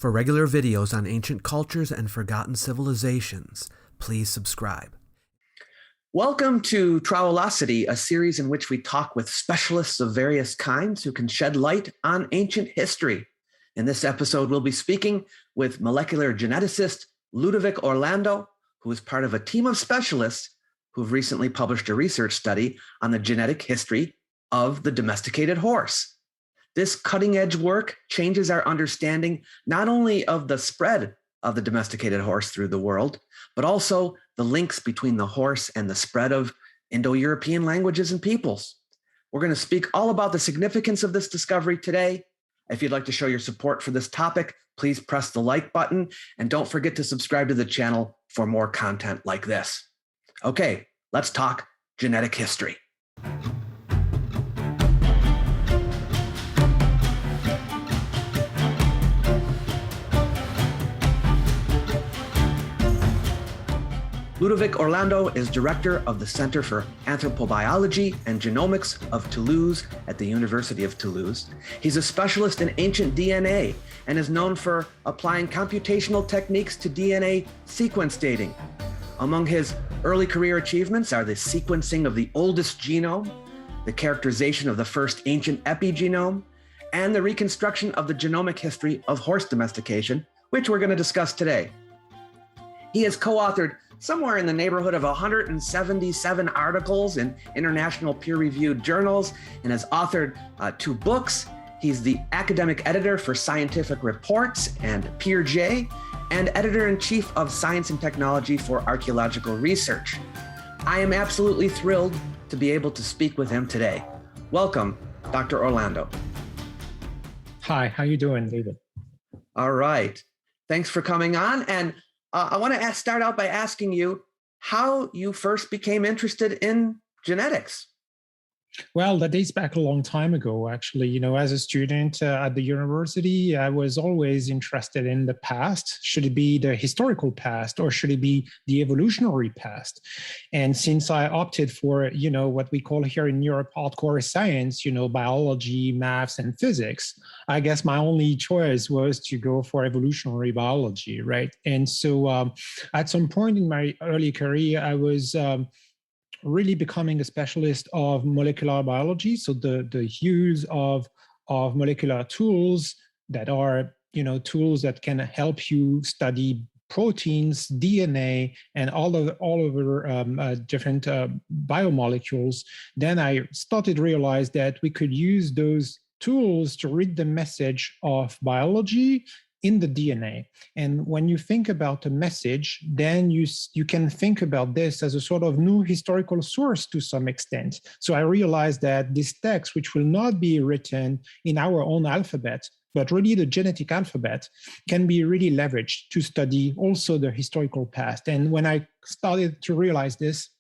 For regular videos on ancient cultures and forgotten civilizations, please subscribe. Welcome to Trowelocity, a series in which we talk with specialists of various kinds who can shed light on ancient history. In this episode, we'll be speaking with molecular geneticist Ludovic Orlando, who is part of a team of specialists who've recently published a research study on the genetic history of the domesticated horse. This cutting-edge work changes our understanding not only of the spread of the domesticated horse through the world, but also the links between the horse and the spread of Indo-European languages and peoples. We're going to speak all about the significance of this discovery today. If you'd like to show your support for this topic, please press the like button and don't forget to subscribe to the channel for more content like this. Okay, let's talk genetic history. Ludovic Orlando is director of the Center for Anthropobiology and Genomics of Toulouse at the University of Toulouse. He's a specialist in ancient DNA and is known for applying computational techniques to DNA sequence dating. Among his early career achievements are the sequencing of the oldest genome, the characterization of the first ancient epigenome, and the reconstruction of the genomic history of horse domestication, which we're going to discuss today. He has co-authored somewhere in the neighborhood of 177 articles in international peer-reviewed journals and has authored 2 books. He's the academic editor for Scientific Reports and Peer J, and editor-in-chief of Science and Technology for Archeological Research. I am absolutely thrilled to be able to speak with him today. Welcome, Dr. Orlando. Hi, how you doing, David? All right. Thanks for coming on. And I want to start out by asking you how you first became interested in genetics. Well, that dates back a long time ago, actually. You know, as a student at the university, I was always interested in the past. Should it be the historical past or should it be the evolutionary past? And since I opted for, you know, what we call here in Europe, hardcore science, you know, biology, maths, and physics, I guess my only choice was to go for evolutionary biology, right? And so at some point in my early career, I was really becoming a specialist of molecular biology. So the use of molecular tools that are, you know, tools that can help you study proteins, DNA, and all over different biomolecules. Then I started to realize that we could use those tools to read the message of biology in the DNA. And when you think about a message, then you can think about this as a sort of new historical source to some extent. So I realized that this text, which will not be written in our own alphabet, but really the genetic alphabet, can be really leveraged to study also the historical past. And when I started to realize this,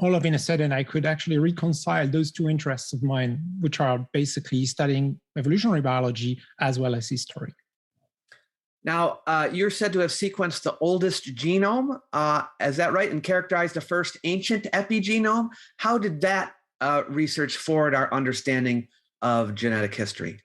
all of a sudden, I could actually reconcile those 2 interests of mine, which are basically studying evolutionary biology as well as history. Now, you're said to have sequenced the oldest genome, is that right? And characterized the first ancient epigenome. How did that research forward our understanding of genetic history?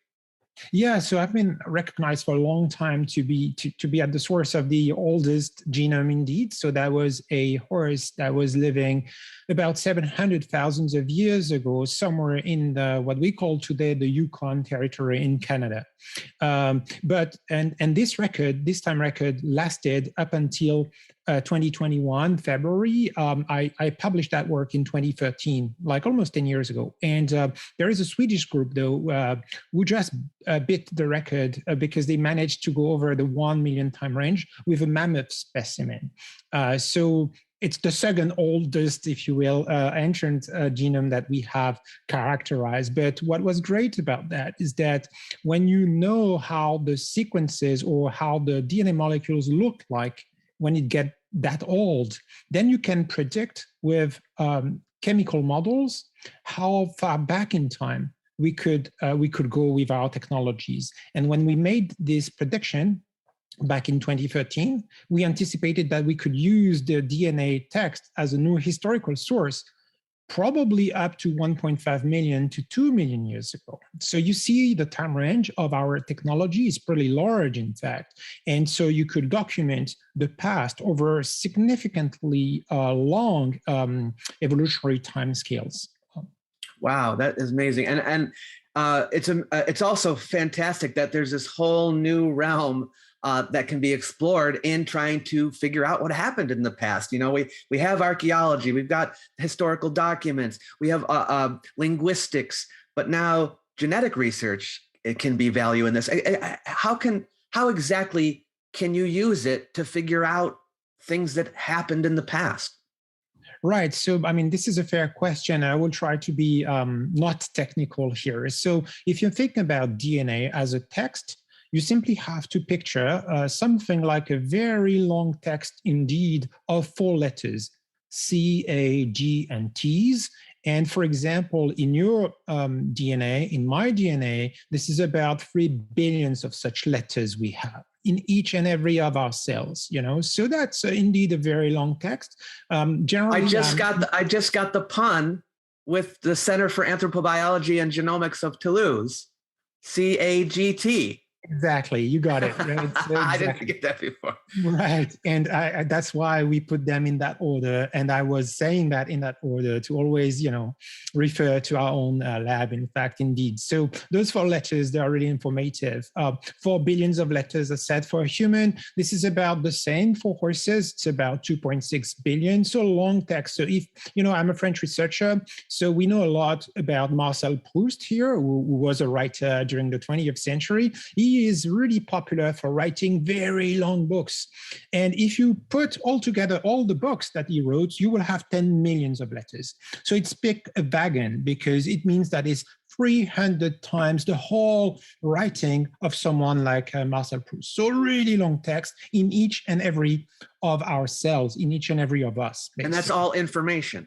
Yeah, so I've been recognized for a long time to be at the source of the oldest genome indeed. So that was a horse that was living about 700,000 of years ago, somewhere in what we call today the Yukon Territory in Canada. But this time record lasted up until 2021 February. I published that work in 2013, like almost 10 years ago. And there is a Swedish group though who just beat the record because they managed to go over the 1 million time range with a mammoth specimen. So it's the second oldest, if you will, ancient genome that we have characterized. But what was great about that is that when you know how the sequences or how the DNA molecules look like when it gets that old, then you can predict with chemical models how far back in time we could go with our technologies. And when we made this prediction, back in 2013, we anticipated that we could use the DNA text as a new historical source probably up to 1.5 million to 2 million years ago. So you see the time range of our technology is pretty large, in fact. And so you could document the past over significantly long evolutionary timescales. Wow, that is amazing. And it's also fantastic that there's this whole new realm that can be explored in trying to figure out what happened in the past. You know, we have archaeology, we've got historical documents, we have linguistics, but now genetic research, it can be value in this. How exactly can you use it to figure out things that happened in the past? Right. So, I mean, this is a fair question. I will try to be not technical here. So if you think about DNA as a text, you simply have to picture something like a very long text indeed of 4 letters, C, A, G, and T's. And for example, in your DNA, in my DNA, this is about 3 billions of such letters we have in each and every of our cells, you know. So that's indeed a very long text. Generally, I just got the pun with the Center for Anthropobiology and Genomics of Toulouse, CAGT. Exactly, you got it. Right? So exactly. I didn't get that before. Right, and that's why we put them in that order. And I was saying that in that order to always, you know, refer to our own lab. In fact, indeed. So those 4 letters, they are really informative. 4 billions of letters, as said, for a human. This is about the same for horses. It's about 2.6 billion. So long text. So if you know, I'm a French researcher, so we know a lot about Marcel Proust here, who was a writer during the 20th century. He is really popular for writing very long books. And if you put all together all the books that he wrote, you will have 10 millions of letters. So it's pick a wagon because it means that it's 300 times the whole writing of someone like Marcel Proust. So really long text in each and every of our cells, in each and every of us. Basically. And that's all information.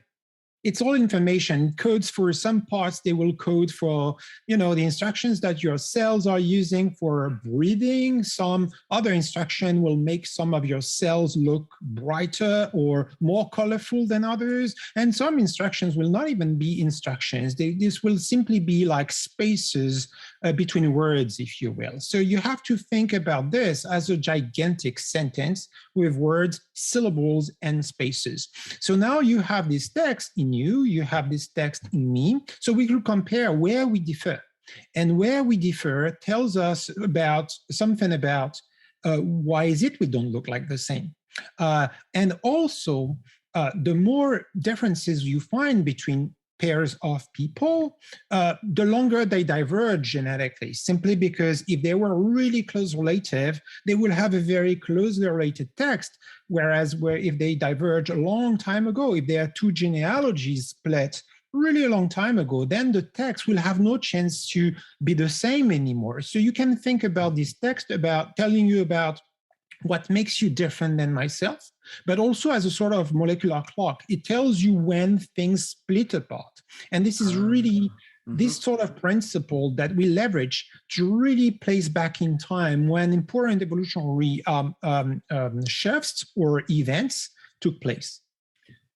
It's all information. Codes for some parts, they will code for, you know, the instructions that your cells are using for breathing. Some other instruction will make some of your cells look brighter or more colorful than others. And some instructions will not even be instructions. This will simply be like spaces between words, if you will. So you have to think about this as a gigantic sentence with words, syllables, and spaces. So now you have this text in you have this text in me. So we will compare where we differ. And where we differ tells us about something about why is it we don't look like the same. And also, the more differences you find between pairs of people, the longer they diverge genetically, simply because if they were really close relative, they will have a very closely related text. Whereas if they diverge a long time ago, if there are 2 genealogies split really a long time ago, then the text will have no chance to be the same anymore. So you can think about this text about telling you about what makes you different than myself, but also as a sort of molecular clock. It tells you when things split apart. And this is really this sort of principle that we leverage to really place back in time when important evolutionary shifts or events took place.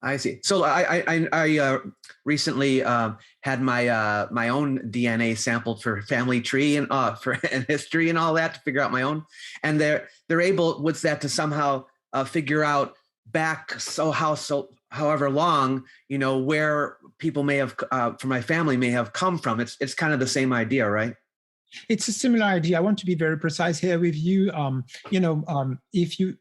I see. So I recently had my own DNA sampled for family tree and for and history and all that to figure out my own, and they're able with that to somehow figure out back however long, you know, where people may have from my family may have come from. It's kind of the same idea, right? It's a similar idea. I want to be very precise here with you. If you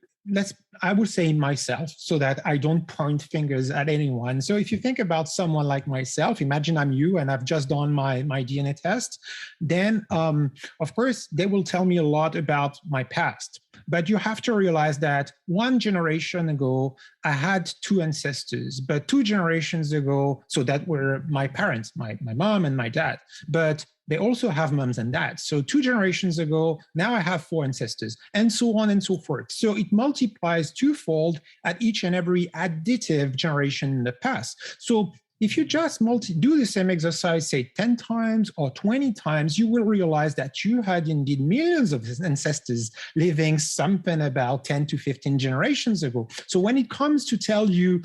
I would say myself so that I don't point fingers at anyone. So if you think about someone like myself, imagine I'm you and I've just done my DNA test, then of course they will tell me a lot about my past. But you have to realize that 1 generation ago, I had 2 ancestors, but 2 generations ago, so that were my parents, my mom and my dad. But they also have moms and dads. So 2 generations ago, now I have 4 ancestors, and so on and so forth. So it multiplies twofold at each and every additive generation in the past. So if you just do the same exercise, say 10 times or 20 times, you will realize that you had indeed millions of ancestors living something about 10 to 15 generations ago. So when it comes to tell you,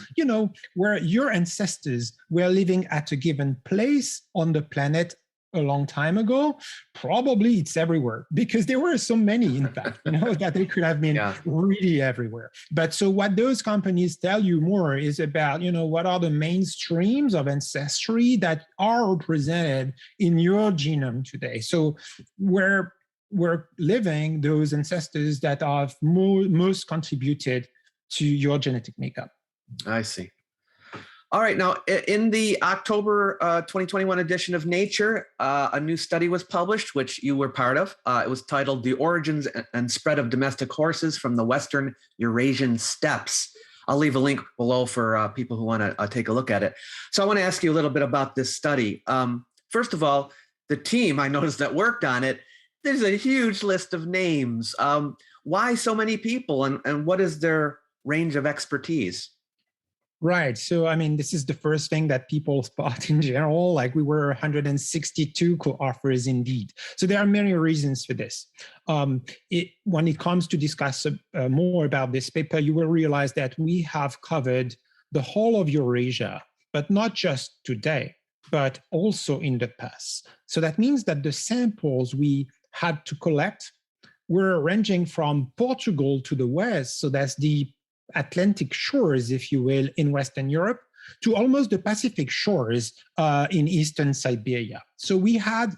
where your ancestors were living at a given place on the planet a long time ago, probably it's everywhere, because there were so many, in fact, that they could have been really everywhere. But so what those companies tell you more is about, what are the main streams of ancestry that are represented in your genome today. So where we're living those ancestors that have most contributed to your genetic makeup. I see. All right. Now, in the October 2021 edition of Nature, a new study was published, which you were part of. It was titled "The Origins and Spread of Domestic Horses from the Western Eurasian Steppes." I'll leave a link below for people who want to take a look at it. So I want to ask you a little bit about this study. First of all, the team I noticed that worked on it, there's a huge list of names. Why so many people, and what is their range of expertise? Right. So, this is the first thing that people spot in general. Like, we were 162 co-authors indeed. So there are many reasons for this. When it comes to discuss more about this paper, you will realize that we have covered the whole of Eurasia, but not just today, but also in the past. So that means that the samples we had to collect were ranging from Portugal to the west. So that's the Atlantic shores, if you will, in Western Europe, to almost the Pacific shores in Eastern Siberia. So we had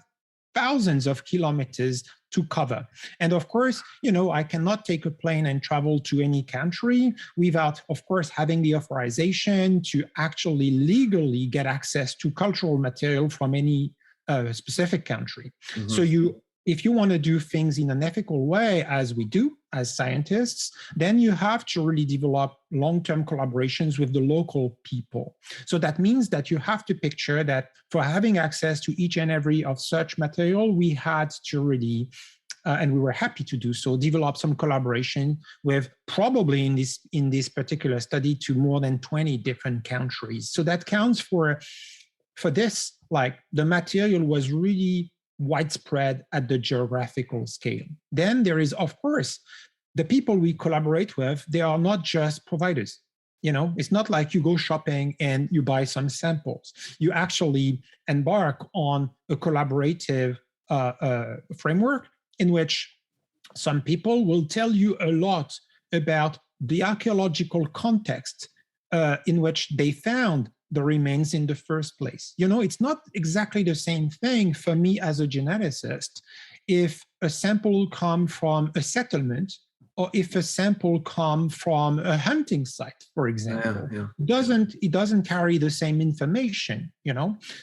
thousands of kilometers to cover. And of course, I cannot take a plane and travel to any country without, of course, having the authorization to actually legally get access to cultural material from any specific country. Mm-hmm. So if you want to do things in an ethical way, as we do as scientists, then you have to really develop long-term collaborations with the local people. So that means that you have to picture that for having access to each and every of such material, we had to really, and we were happy to do so, develop some collaboration with probably in this particular study to more than 20 different countries. So that counts for this, like, the material was really widespread at the geographical scale. Then there is, of course, the people we collaborate with, they are not just providers. It's not like you go shopping and you buy some samples. You actually embark on a collaborative framework in which some people will tell you a lot about the archaeological context in which they found the remains in the first place. It's not exactly the same thing for me as a geneticist if a sample come from a settlement or if a sample come from a hunting site, for example. It doesn't carry the same information,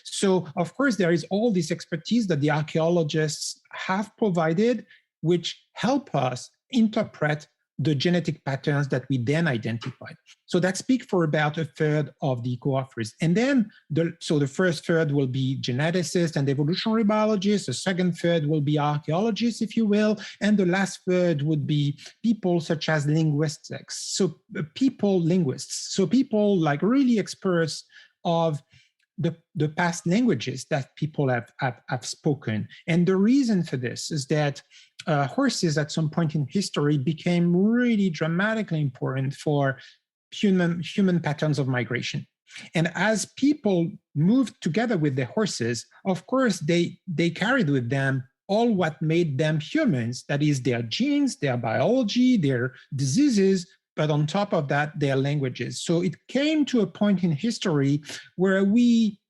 So of course there is all this expertise that the archaeologists have provided, which help us interpret the genetic patterns that we then identified. So that speaks for about a third of the co-authors. And then, the first third will be geneticists and evolutionary biologists, the second third will be archaeologists, if you will, and the last third would be people such as linguistics. So linguists, so people like really experts of the past languages that people have spoken. And the reason for this is that horses at some point in history became really dramatically important for human patterns of migration. And as people moved together with their horses, of course, they carried with them all what made them humans, that is their genes, their biology, their diseases, but on top of that, their languages. So it came to a point in history where we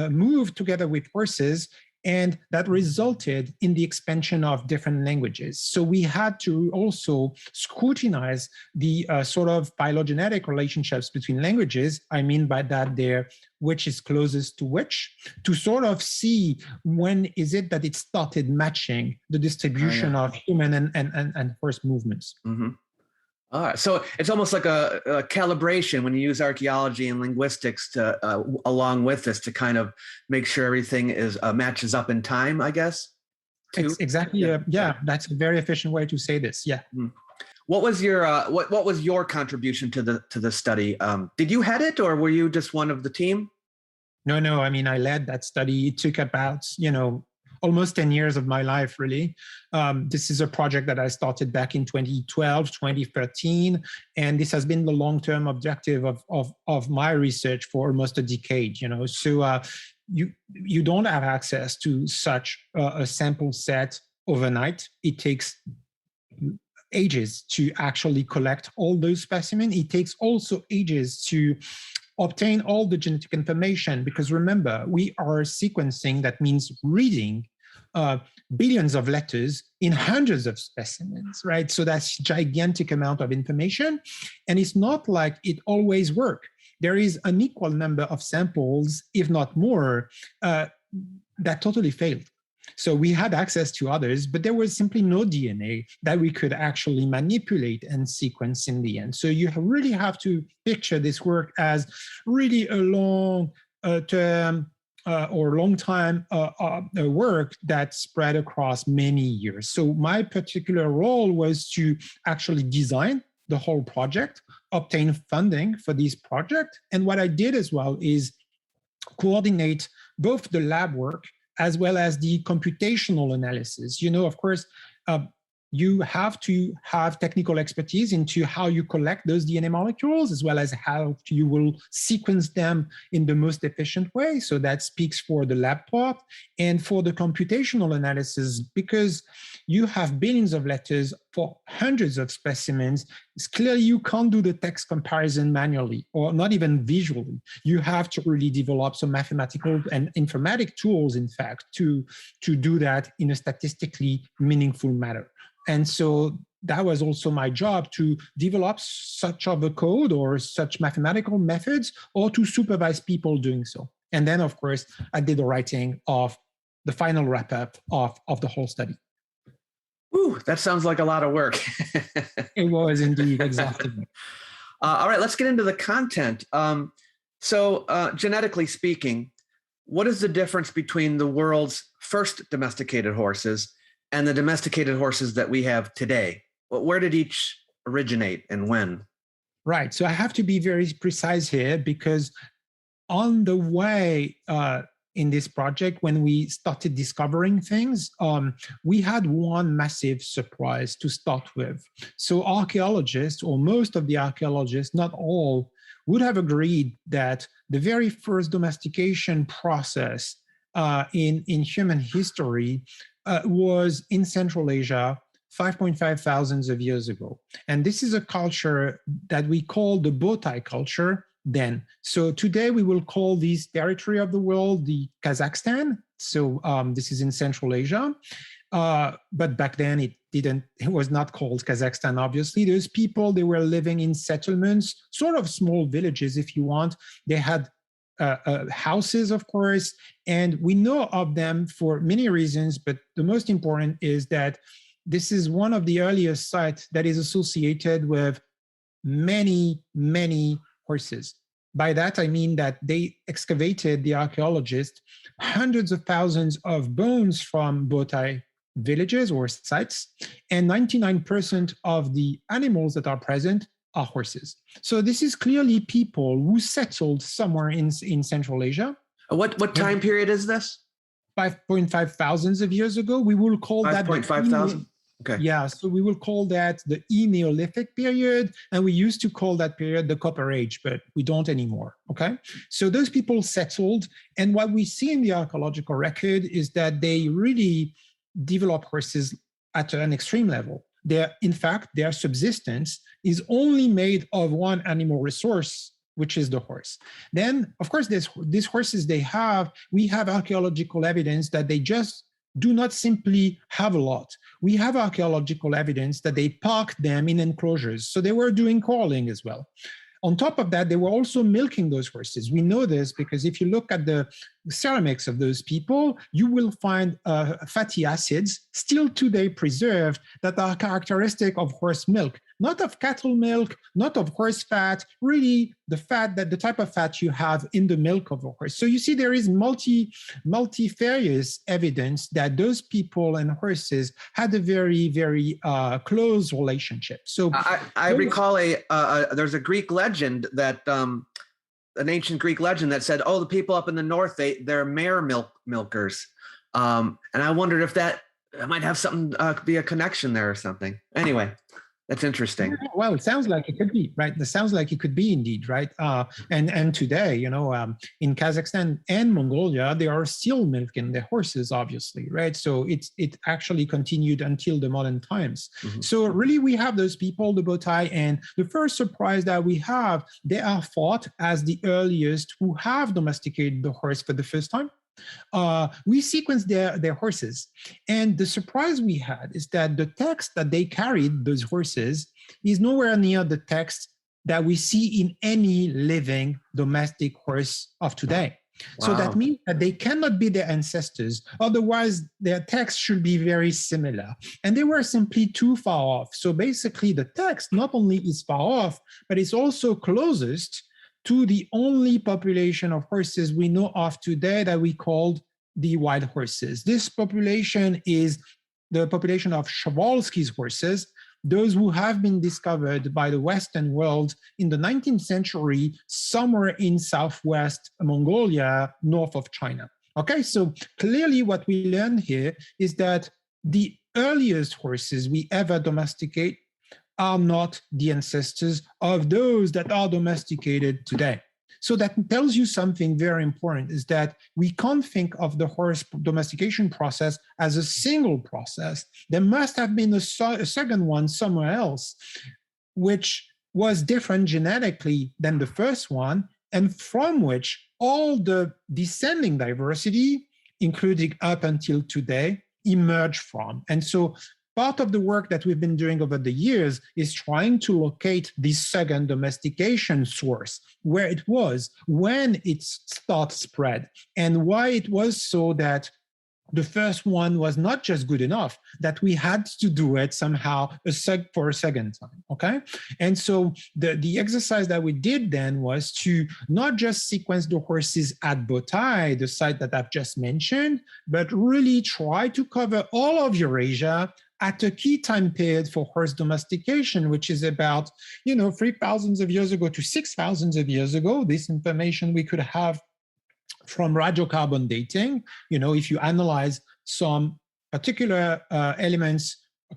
moved together with horses, and that resulted in the expansion of different languages. So we had to also scrutinize the sort of phylogenetic relationships between languages. I mean by that there, which is closest to which, to sort of see when is it that it started matching the distribution of human and horse movements. Mm-hmm. All right. So it's almost like a calibration when you use archaeology and linguistics to along with this to kind of make sure everything is matches up in time, I guess. Exactly. Yeah, that's a very efficient way to say this. Yeah. Mm-hmm. What was your what was your contribution to the study? Did you head it, or were you just one of the team? No. I mean, I led that study. It took about, almost 10 years of my life, really. This is a project that I started back in 2012, 2013, and this has been the long-term objective of my research for almost a decade. So you don't have access to such a sample set overnight. It takes ages to actually collect all those specimens. It takes also ages to obtain all the genetic information, because remember, we are sequencing. That means reading billions of letters in hundreds of specimens, right? So that's gigantic amount of information. And it's not like it always works. There is an equal number of samples, if not more, that totally failed. So we had access to others, but there was simply no DNA that we could actually manipulate and sequence in the end. So you really have to picture this work as really a long term or long time work that spread across many years. So my particular role was to actually design the whole project, obtain funding for this project. And what I did as well is coordinate both the lab work as well as the computational analysis. Of course, you have to have technical expertise into how you collect those DNA molecules, as well as how you will sequence them in the most efficient way. So that speaks for the lab part. And for the computational analysis, because you have billions of letters for hundreds of specimens, it's clearly you can't do the text comparison manually, or not even visually. You have to really develop some mathematical and informatic tools, in fact, to do that in a statistically meaningful manner. And so that was also my job, to develop such of a code or such mathematical methods, or to supervise people doing so. And then, of course, I did the writing of the final wrap-up of the whole study. Ooh, that sounds like a lot of work. It was indeed, exactly. All right, let's get into the content. So genetically speaking, what is the difference between the world's first domesticated horses and the domesticated horses that we have today? Where did each originate and when? Right. So I have to be very precise here, because on the way in this project, when we started discovering things, we had one massive surprise to start with. So archaeologists, or most of the archaeologists, not all, would have agreed that the very first domestication process in human history was in Central Asia 5.5 thousands of years ago. And this is a culture that we call the Botai culture then. So today we will call this territory of the world the Kazakhstan. So this is in Central Asia. But back then it was not called Kazakhstan, obviously. Those people, they were living in settlements, sort of small villages, if you want. They had houses, of course, and we know of them for many reasons, but the most important is that this is one of the earliest sites that is associated with many, many horses. By that, I mean that they excavated, the archaeologists, hundreds of thousands of bones from Botai villages or sites, and 99% of the animals that are present are horses. So this is clearly people who settled somewhere in Central Asia. What time period is this? 5.5 thousands of years ago. We will call that 5.5 thousand? Okay. Yeah, so we will call that the E-Neolithic period, and we used to call that period the Copper Age, but we don't anymore, okay? So those people settled, and what we see in the archaeological record is that they really develop horses at an extreme level. In fact, their subsistence is only made of one animal resource, which is the horse. Then, of course, these horses we have archaeological evidence that they just do not simply have a lot. We have archaeological evidence that they parked them in enclosures. So they were doing corralling as well. On top of that, they were also milking those horses. We know this because if you look at the ceramics of those people, you will find fatty acids still today preserved that are characteristic of horse milk, not of cattle milk, not of horse fat, really the type of fat you have in the milk of a horse. So you see there is multifarious evidence that those people and horses had a very, very close relationship. So I recall there's a Greek legend that an ancient Greek legend that said, "Oh, the people up in the north, they're mare milkers," and I wondered if that might have something be a connection there or something. Anyway, that's interesting. Well, it sounds like it could be, right? It sounds like it could be indeed, right? And today, in Kazakhstan and Mongolia, they are still milking their horses, obviously, right? So it actually continued until the modern times. Mm-hmm. So really, we have those people, the Botai, and the first surprise that we have, they are thought as the earliest who have domesticated the horse for the first time. We sequenced their horses. And the surprise we had is that the text that they carried, those horses, is nowhere near the text that we see in any living domestic horse of today. Wow. So that means that they cannot be their ancestors. Otherwise, their text should be very similar. And they were simply too far off. So basically, the text not only is far off, but it's also closest to the only population of horses we know of today that we called the wild horses. This population is the population of Przewalski's horses, those who have been discovered by the Western world in the 19th century, somewhere in southwest Mongolia, north of China. Okay, so clearly what we learn here is that the earliest horses we ever domesticate are not the ancestors of those that are domesticated today. So that tells you something very important, is that we can't think of the horse domestication process as a single process. There must have been a second one somewhere else, which was different genetically than the first one, and from which all the descending diversity, including up until today, emerged from. And so part of the work that we've been doing over the years is trying to locate this second domestication source, where it was, when it started spread, and why it was so that the first one was not just good enough, that we had to do it somehow for a second time, okay? And so the exercise that we did then was to not just sequence the horses at Botai, the site that I've just mentioned, but really try to cover all of Eurasia at a key time period for horse domestication, which is about, 3,000 of years ago to 6,000 of years ago. This information we could have from radiocarbon dating. If you analyze some particular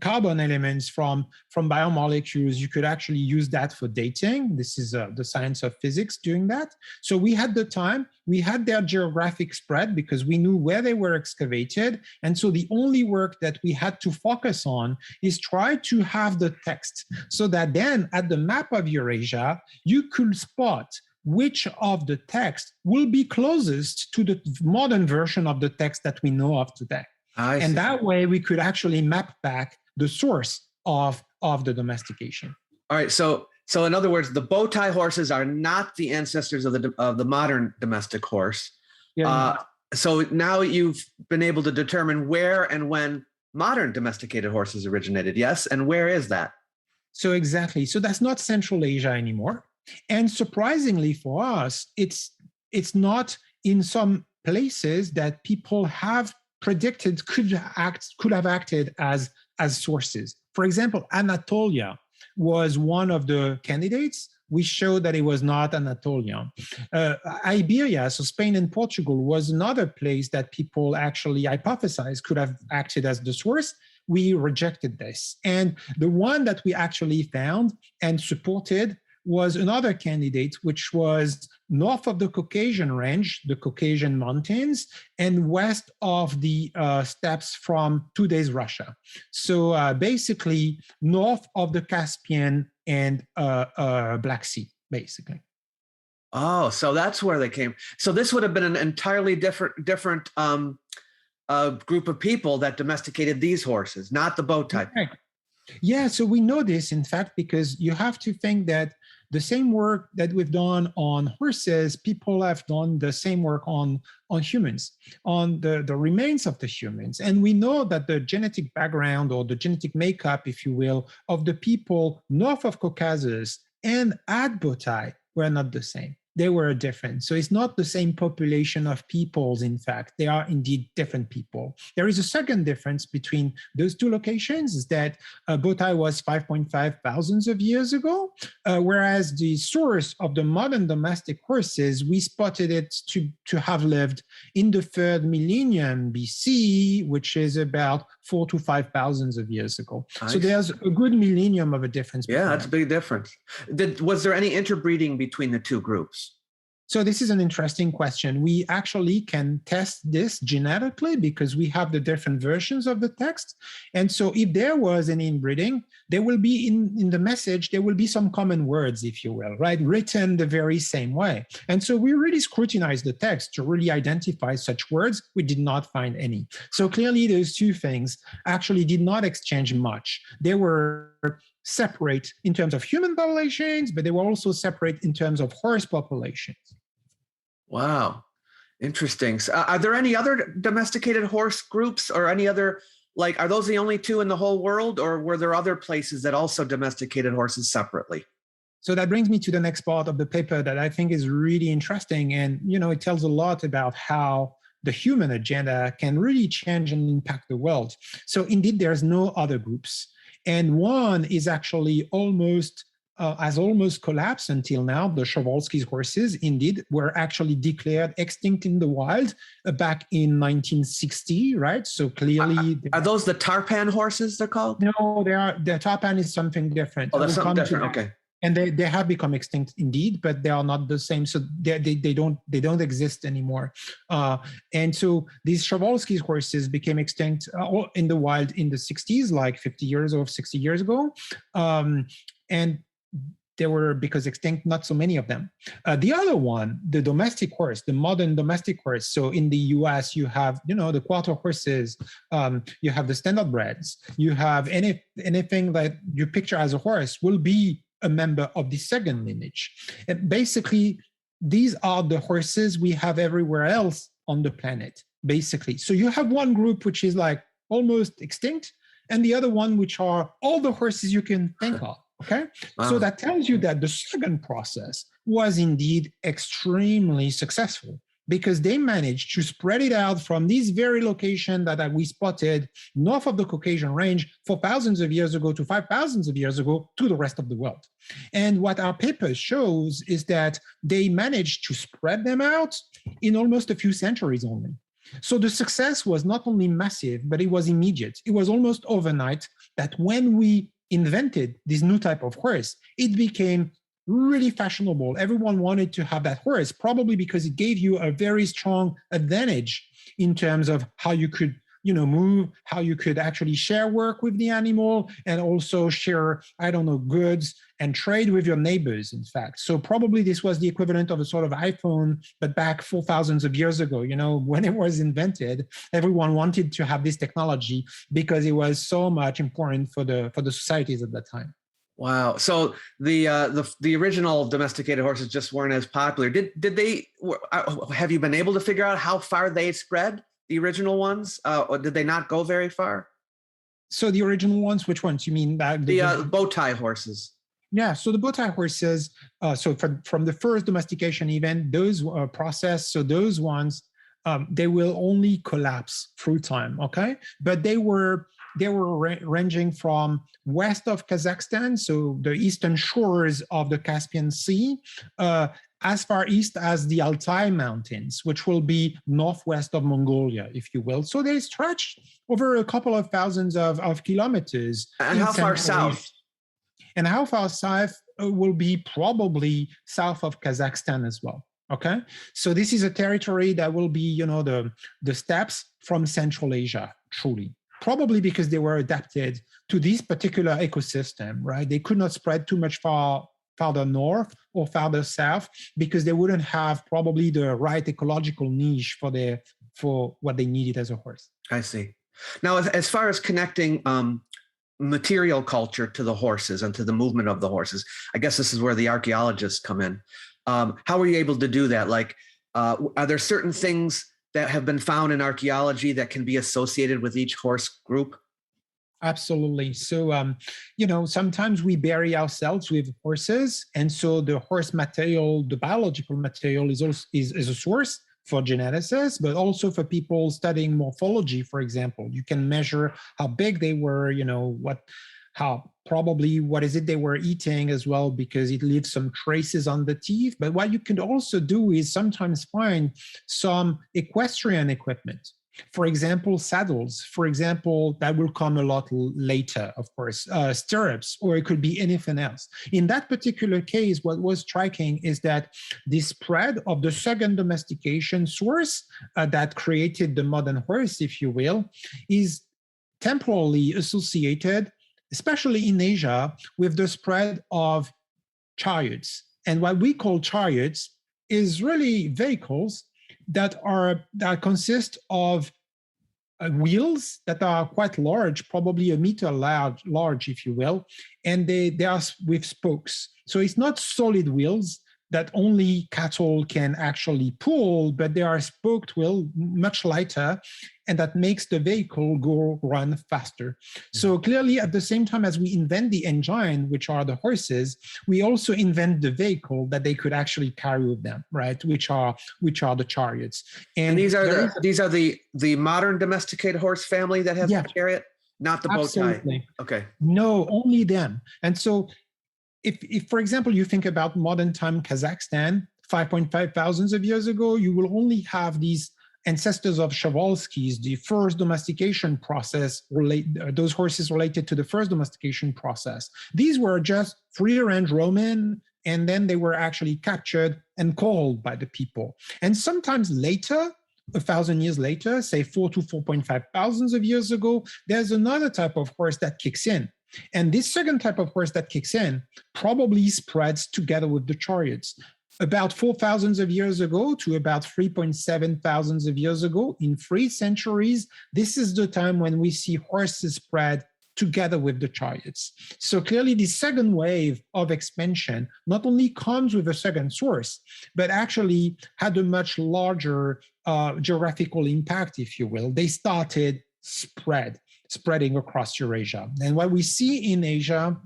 carbon elements from biomolecules, you could actually use that for dating. This is the science of physics doing that. So we had the time, we had their geographic spread because we knew where they were excavated. And so the only work that we had to focus on is try to have the text so that then at the map of Eurasia, you could spot which of the text will be closest to the modern version of the text that we know of today. And that way we could actually map back the source of the domestication. All right, so in other words, the Botai horses are not the ancestors of the modern domestic horse. Yeah. So now you've been able to determine where and when modern domesticated horses originated, yes? And where is that? So exactly. So that's not Central Asia anymore. And surprisingly for us, it's not in some places that people have predicted could have acted as sources. For example, Anatolia was one of the candidates. We showed that it was not Anatolia. Iberia, so Spain and Portugal, was another place that people actually hypothesized could have acted as the source. We rejected this. And the one that we actually found and supported was another candidate, which was north of the Caucasian range, the Caucasian mountains, and west of the steppes from today's Russia. So basically north of the Caspian and Black Sea, basically. Oh, so that's where they came. So this would have been an entirely different group of people that domesticated these horses, not the bow type. Right. Yeah, so we know this, in fact, because you have to think that the same work that we've done on horses, people have done the same work on humans, on the remains of the humans. And we know that the genetic background or the genetic makeup, if you will, of the people north of Caucasus and at Botai were not the same. they were different. So it's not the same population of peoples, in fact. They are indeed different people. There is a second difference between those two locations, is that Botai was 5.5 thousands of years ago, whereas the source of the modern domestic horses, we spotted it to have lived in the 3rd millennium BC, which is about 4 to 5 thousands of years ago. So there's a good millennium of a difference. Yeah, that's a big difference. Was there any interbreeding between the two groups? So this is an interesting question. We actually can test this genetically because we have the different versions of the text. And so if there was any inbreeding, there will be in the message, there will be some common words, if you will, right? Written the very same way. And so we really scrutinized the text to really identify such words. We did not find any. So clearly those two things actually did not exchange much. They were separate in terms of human populations, but they were also separate in terms of horse populations. Wow, interesting. So, are there any other domesticated horse groups or any other, like, are those the only two in the whole world, or were there other places that also domesticated horses separately? So that brings me to the next part of the paper that I think is really interesting. And, it tells a lot about how the human agenda can really change and impact the world. So indeed, there's no other groups. And one is actually has almost collapsed until now. The Przewalski's horses, indeed, were actually declared extinct in the wild back in 1960, right? So clearly... Are those the Tarpan horses, they're called? No, the Tarpan is something different. Oh, that's something different, okay. And they have become extinct indeed, but they are not the same. So they don't exist anymore. And so these Przewalski's horses became extinct in the wild in the 60s, like 50 years or 60 years ago. And they were, because extinct, not so many of them. The other one, the domestic horse, the modern domestic horse. So in the US, you have, the quarter horses, you have the standardbreds, you have anything that you picture as a horse will be a member of the second lineage. And basically, these are the horses we have everywhere else on the planet, basically. So you have one group which is like almost extinct, and the other one which are all the horses you can think of, okay? Wow. So that tells you that the second process was indeed extremely successful, because they managed to spread it out from this very location that we spotted north of the Caucasian range for thousands of years ago to 5,000 of years ago to the rest of the world. And what our paper shows is that they managed to spread them out in almost a few centuries only. So the success was not only massive, but it was immediate. It was almost overnight that when we invented this new type of horse, it became really fashionable. Everyone wanted to have that horse, probably because it gave you a very strong advantage in terms of how you could, move, how you could actually share work with the animal, and also share, goods and trade with your neighbors, in fact. So probably this was the equivalent of a sort of iPhone, but back 4,000 of years ago, when it was invented, everyone wanted to have this technology because it was so much important for the societies at that time. Wow. So the original domesticated horses just weren't as popular. Did they? Have you been able to figure out how far they spread, the original ones, or did they not go very far? So the original ones, which ones? You mean the bow tie horses? Yeah. So the bow tie horses. So from the first domestication event, those process. So those ones, they will only collapse through time. Okay, but they were ranging from west of Kazakhstan, so the eastern shores of the Caspian Sea, as far east as the Altai Mountains, which will be northwest of Mongolia, if you will. So they stretch over a couple of thousands of kilometers. And how far south? And how far south will be probably south of Kazakhstan as well. Okay, so this is a territory that will be, the steppes from Central Asia, truly. Probably because they were adapted to this particular ecosystem, right? They could not spread too much farther north or farther south because they wouldn't have probably the right ecological niche for what they needed as a horse. I see. Now, as far as connecting material culture to the horses and to the movement of the horses, I guess this is where the archaeologists come in. How were you able to do that? Like, are there certain things that have been found in archaeology that can be associated with each horse group? Absolutely. So, sometimes we bury ourselves with horses, and so the horse material, the biological material, is also is a source for geneticists, but also for people studying morphology. For example, you can measure how big they were, how probably what is it they were eating as well, because it leaves some traces on the teeth. But what you can also do is sometimes find some equestrian equipment. For example, saddles, for example, that will come a lot later, of course, stirrups, or it could be anything else. In that particular case, what was striking is that the spread of the second domestication source that created the modern horse, if you will, is temporally associated, especially in Asia, with the spread of chariots. And what we call chariots is really vehicles that consist of wheels that are quite large, probably a meter large, if you will, and they are with spokes. So it's not solid wheels that only cattle can actually pull, but they are spoked wheel, much lighter, and that makes the vehicle run faster. So clearly, at the same time as we invent the engine, which are the horses, we also invent the vehicle that they could actually carry with them, right? Which are the chariots. And these are the modern domesticated horse family that has the chariot, not the bow tie. Okay. No, only them. And so if, for example, you think about modern time Kazakhstan, 5.5 thousands of years ago, you will only have these ancestors of Przewalski's, the first domestication process, those horses related to the first domestication process. These were just free-range Roman, and then they were actually captured and culled by the people. And sometimes later, 1,000 years later, say 4 to 4.5 thousands of years ago, there's another type of horse that kicks in. And this second type of horse that kicks in probably spreads together with the chariots. About 4,000 of years ago to about 3.7 thousands of years ago, in 3 centuries, this is the time when we see horses spread together with the chariots. So clearly the second wave of expansion not only comes with a second source, but actually had a much larger geographical impact, if you will. They started spreading across Eurasia. And what we see in Asia,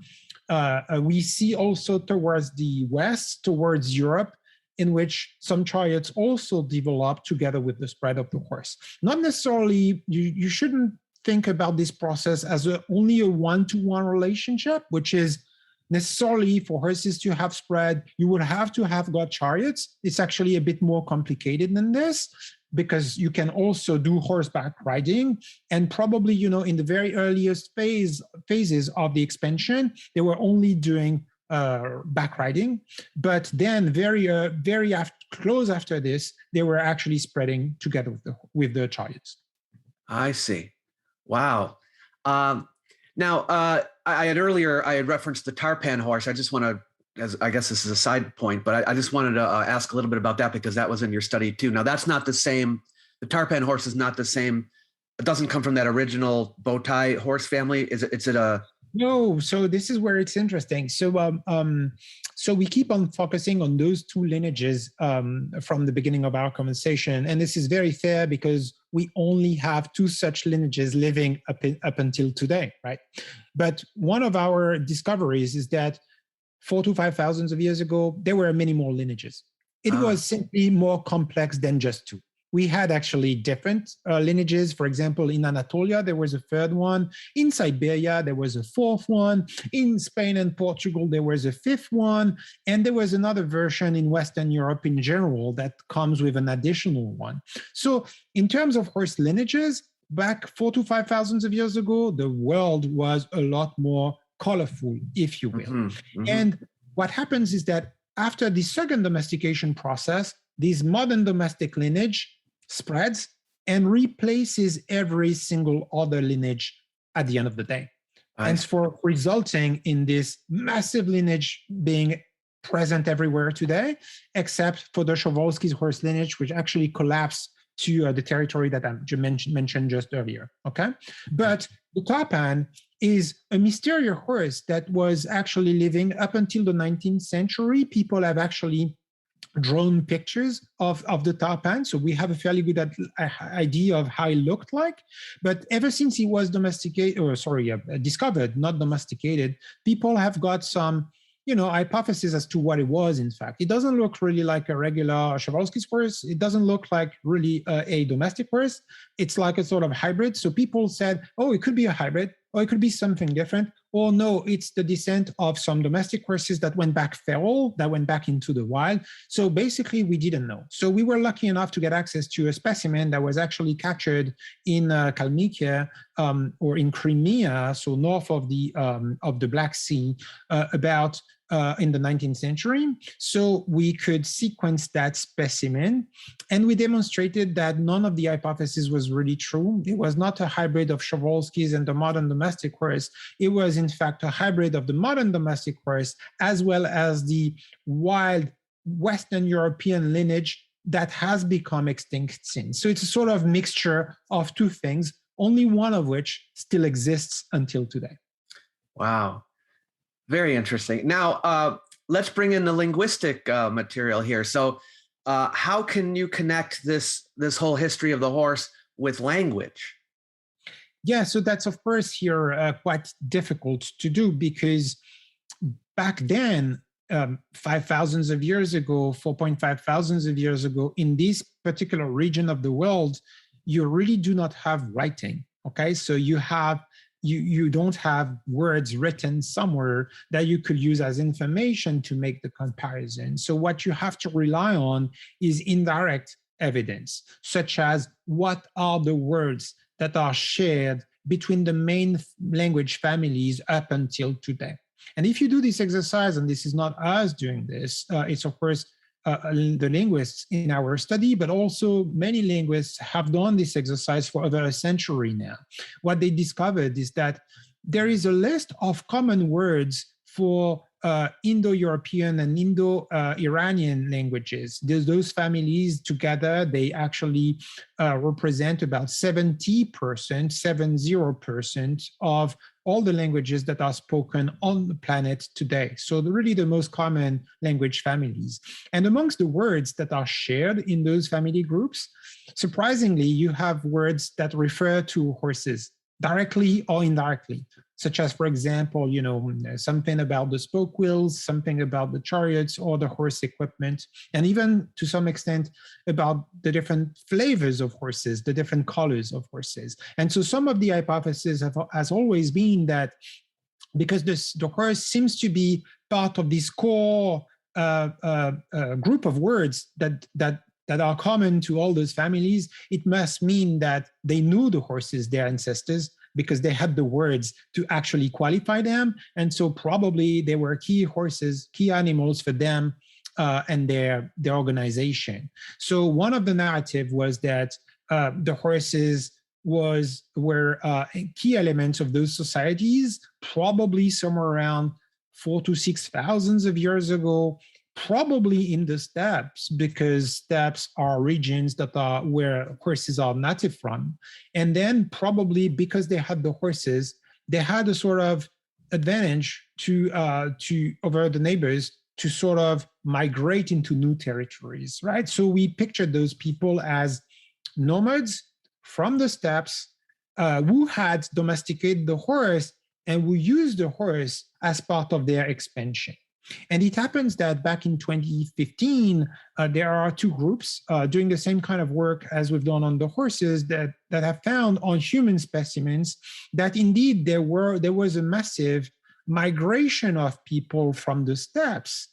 we see also towards the west, towards Europe, in which some chariots also develop together with the spread of the horse. Not necessarily, you shouldn't think about this process as only a one-to-one relationship, which is necessarily for horses to have spread, you would have to have got chariots. It's actually a bit more complicated than this, because you can also do horseback riding. And probably, in the very earliest phases of the expansion, they were only doing back riding. But then very close after this, they were actually spreading together with the chariots. I see. Wow. Now, I had referenced the Tarpan horse. I just want to, I guess this is a side point, but I just wanted to ask a little bit about that, because that was in your study too. Now, that's not the same. The Tarpan horse is not the same. It doesn't come from that original bow tie horse family. Is it a? No. So this is where it's interesting. So we keep on focusing on those 2 lineages from the beginning of our conversation, and this is very fair because we only have 2 such lineages living up until today, right? But one of our discoveries is that 4 to 5 thousands of years ago, there were many more lineages. It was simply more complex than just 2. We had actually different lineages. For example, in Anatolia, there was a 3rd one. In Siberia, there was a 4th one. In Spain and Portugal, there was a 5th one. And there was another version in Western Europe in general that comes with an additional one. So in terms of horse lineages, back 4 to 5 thousands of years ago, the world was a lot more colorful, if you will. Mm-hmm. And what happens is that after the second domestication process, this modern domestic lineage spreads and replaces every single other lineage at the end of the day. And for resulting in this massive lineage being present everywhere today, except for the Przewalski's horse lineage, which actually collapsed to the territory that I mentioned just earlier, okay? But the Tarpan is a mysterious horse that was actually living up until the 19th century. People have actually drone pictures of the tarpan, so we have a fairly good idea of how it looked like. But ever since he was discovered, not domesticated, people have got some, hypothesis as to what it was. In fact, it doesn't look really like a regular Przewalski's horse. It doesn't look like really a domestic horse. It's like a sort of hybrid. So people said, oh, it could be a hybrid, or it could be something different. Or no, it's the descent of some domestic horses that went back feral, that went back into the wild. So basically, we didn't know. So we were lucky enough to get access to a specimen that was actually captured in Kalmykia, or in Crimea, so north of the Black Sea, about in the 19th century. So we could sequence that specimen, and we demonstrated that none of the hypotheses was really true. It was not a hybrid of Przewalski's and the modern domestic horse. It was, in fact, a hybrid of the modern domestic horse as well as the wild Western European lineage that has become extinct since. So it's a sort of mixture of two things, only one of which still exists until today. Wow. Very interesting. Now, let's bring in the linguistic material here. So how can you connect this whole history of the horse with language? Yeah, so that's, of course, here quite difficult to do, because back then, 5,000 of years ago, 4.5 thousands of years ago, in this particular region of the world, you really do not have writing. Okay, so you don't have words written somewhere that you could use as information to make the comparison. So what you have to rely on is indirect evidence, such as what are the words that are shared between the main language families up until today. And if you do this exercise, and this is not us doing this, it's of course the linguists in our study, but also many linguists have done this exercise for over a century now. What they discovered is that there is a list of common words for Indo-European and Indo-Iranian languages. Those families together, they actually represent about 70% of all the languages that are spoken on the planet today. So really the most common language families. And amongst the words that are shared in those family groups, surprisingly, you have words that refer to horses directly or indirectly, such as, for example, something about the spoke wheels, something about the chariots or the horse equipment, and even to some extent about the different flavors of horses, the different colors of horses. And so some of the hypotheses has always been that because the horse seems to be part of this core group of words that are common to all those families, it must mean that they knew the horses, their ancestors, because they had the words to actually qualify them. And so probably they were key horses, key animals for them and their organization. So one of the narrative was that the horses were key elements of those societies, probably somewhere around 4,000 to 6,000 of years ago, probably in the steppes, because steppes are regions that are where horses are native from. And then probably because they had the horses, they had a sort of advantage to over the neighbors to sort of migrate into new territories, right? So we pictured those people as nomads from the steppes who had domesticated the horse and who used the horse as part of their expansion. And it happens that back in 2015, there are two groups doing the same kind of work as we've done on the horses that have found on human specimens that indeed there was a massive migration of people from the steppes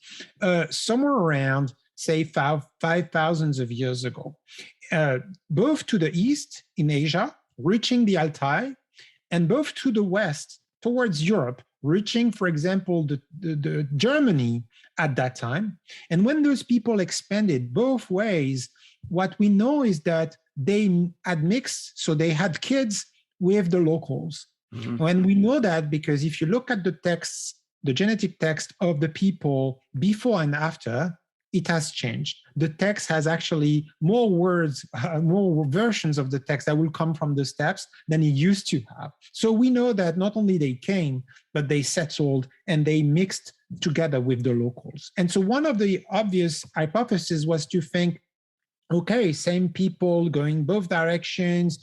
somewhere around, say, 5,000 of years ago, both to the east in Asia, reaching the Altai, and both to the west towards Europe, reaching, for example, the Germany at that time. And when those people expanded both ways, what we know is that they had mixed, so they had kids with the locals. Mm-hmm. And we know that because if you look at the texts, the genetic text of the people before and after, it has changed. The text has actually more words, more versions of the text that will come from the steppes than it used to have. So we know that not only they came, but they settled and they mixed together with the locals. And so one of the obvious hypotheses was to think, okay, same people going both directions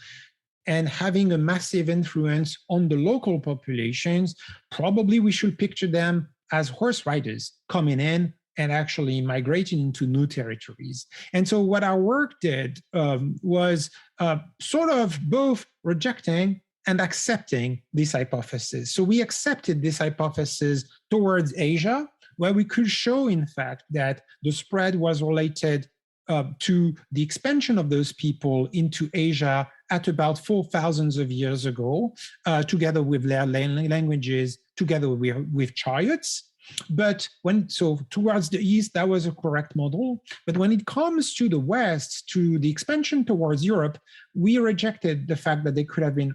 and having a massive influence on the local populations, probably we should picture them as horse riders coming in and actually migrating into new territories. And so what our work did was sort of both rejecting and accepting this hypothesis. So we accepted this hypothesis towards Asia, where we could show, in fact, that the spread was related to the expansion of those people into Asia at about 4,000 of years ago, together with their languages, together with chariots. But so towards the east, that was a correct model. But when it comes to the west, to the expansion towards Europe, we rejected the fact that they could have been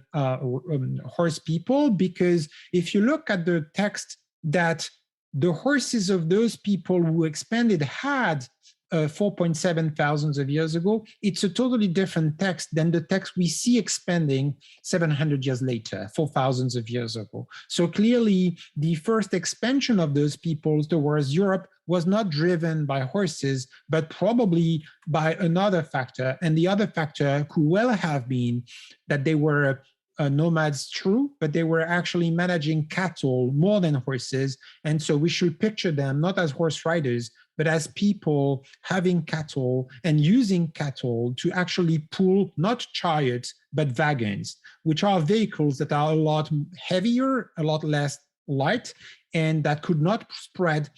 horse people, because if you look at the text that the horses of those people who expanded had 4.7 thousands of years ago, it's a totally different text than the text we see expanding 700 years later, 4,000 of years ago. So clearly, the first expansion of those peoples towards Europe was not driven by horses, but probably by another factor. And the other factor could well have been that they were nomads, true, but they were actually managing cattle more than horses. And so we should picture them not as horse riders, but as people having cattle and using cattle to actually pull not chariots, but wagons, which are vehicles that are a lot heavier, a lot less light, and that could not spread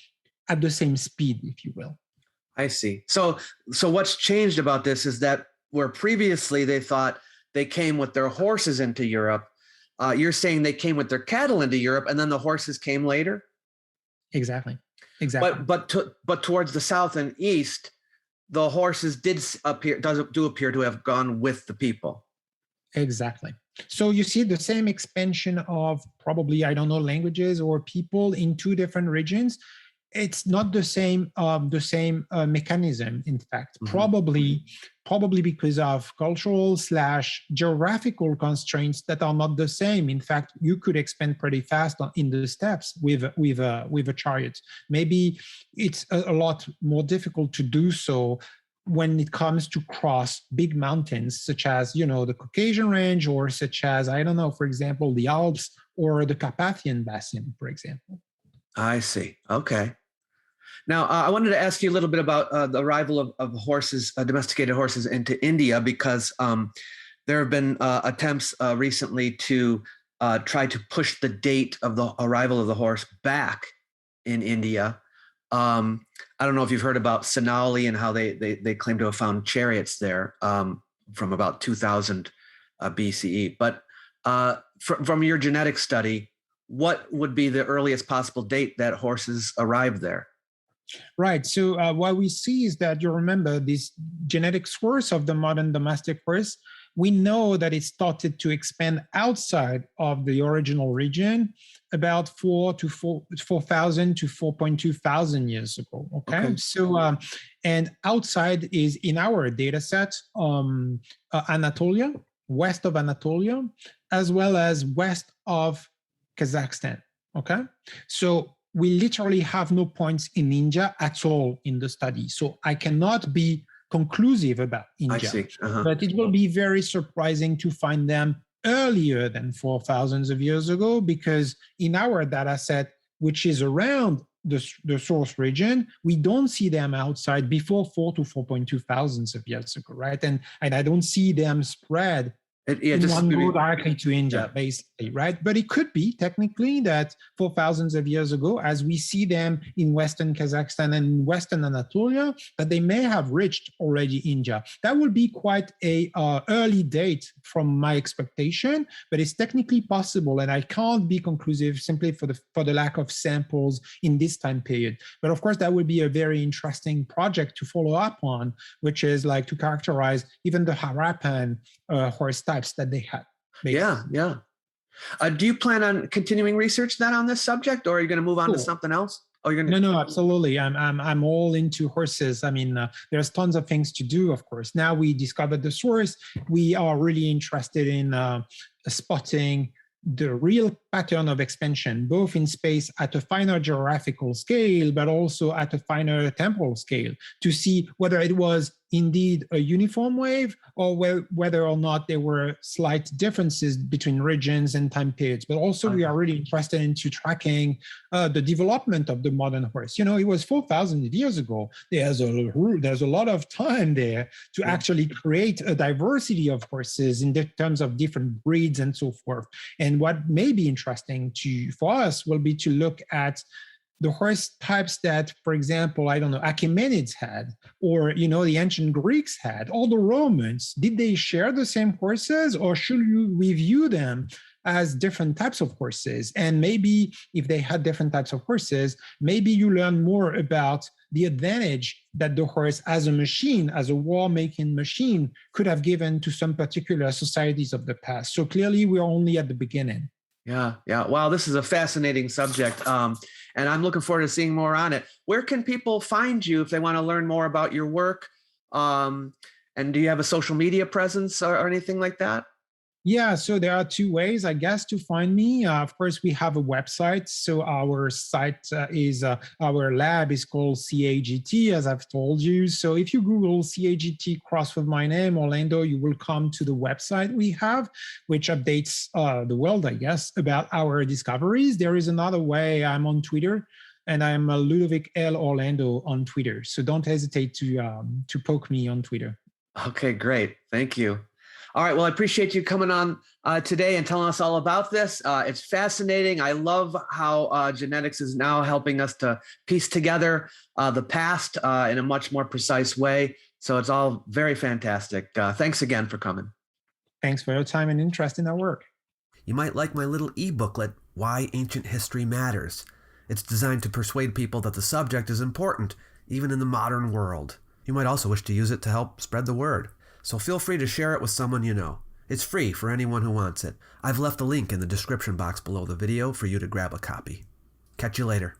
at the same speed, if you will. I see. So what's changed about this is that where previously they thought they came with their horses into Europe, you're saying they came with their cattle into Europe, and then the horses came later? Exactly. But towards the south and east, the horses do appear to have gone with the people. Exactly. So you see the same expansion of probably, I don't know, languages or people in two different regions. It's not the same mechanism, in fact. Mm-hmm. Probably because of cultural / geographical constraints that are not the same. In fact, you could expand pretty fast in the steppes with a chariot. Maybe it's a lot more difficult to do so when it comes to cross big mountains, such as, the Caucasian range, or such as, I don't know, for example, the Alps or the Carpathian Basin, for example. I see. Okay. Now, I wanted to ask you a little bit about the arrival of horses, domesticated horses into India, because there have been attempts recently to try to push the date of the arrival of the horse back in India. I don't know if you've heard about Sonali and how they claim to have found chariots there from about 2000 BCE. But from your genetic study, what would be the earliest possible date that horses arrived there? Right. So what we see is that, you remember, this genetic source of the modern domestic horse, we know that it started to expand outside of the original region about 4,000 to 4.2 thousand years ago. Okay. So, and outside is, in our data set, Anatolia, west of Anatolia, as well as west of Kazakhstan. Okay. So we literally have no points in India at all in the study. So I cannot be conclusive about India. I see. Uh-huh. But it will be very surprising to find them earlier than 4,000 of years ago, because in our data set, which is around the source region, we don't see them outside before 4 to 4.2 thousands of years ago, right? And I don't see them spread go directly to India, basically, right? But it could be technically that 4,000 of years ago, as we see them in Western Kazakhstan and Western Anatolia, that they may have reached already India. That would be quite a early date from my expectation, but it's technically possible, and I can't be conclusive simply for the lack of samples in this time period. But of course, that would be a very interesting project to follow up on, which is like to characterize even the Harappan horse types that they had. Basically. Yeah. Do you plan on continuing research then on this subject, or are you going to move on to something else? Oh, you're No, gonna. no, absolutely. I'm all into horses. I mean, there's tons of things to do, of course. Now we discovered the source. We are really interested in spotting the real pattern of expansion, both in space at a finer geographical scale, but also at a finer temporal scale, to see whether it was indeed a uniform wave or whether or not there were slight differences between regions and time periods. But also we are really interested into tracking the development of the modern horse. You know, it was 4,000 years ago. There's a lot of time there to actually create a diversity of horses in terms of different breeds and so forth. And what may be interesting for us will be to look at the horse types that, for example, I don't know, Achaemenids had, or, you know, the ancient Greeks had, all the Romans. Did they share the same horses, or should we view them as different types of horses? And maybe if they had different types of horses, maybe you learn more about the advantage that the horse as a machine, as a war-making machine, could have given to some particular societies of the past. So clearly we're only at the beginning. Yeah, yeah. Wow, this is a fascinating subject. And I'm looking forward to seeing more on it. Where can people find you if they want to learn more about your work? And do you have a social media presence or anything like that? Yeah, so there are two ways, I guess, to find me. Of course, we have a website. So our site our lab is called CAGT, as I've told you. So if you Google CAGT cross with my name, Orlando, you will come to the website we have, which updates the world, I guess, about our discoveries. There is another way. I'm on Twitter, and I'm Ludovic L. Orlando on Twitter. So don't hesitate to poke me on Twitter. Okay, great. Thank you. All right. Well, I appreciate you coming on today and telling us all about this. It's fascinating. I love how genetics is now helping us to piece together the past in a much more precise way. So it's all very fantastic. Thanks again for coming. Thanks for your time and interest in our work. You might like my little e-booklet, Why Ancient History Matters. It's designed to persuade people that the subject is important, even in the modern world. You might also wish to use it to help spread the word. So feel free to share it with someone you know. It's free for anyone who wants it. I've left a link in the description box below the video for you to grab a copy. Catch you later.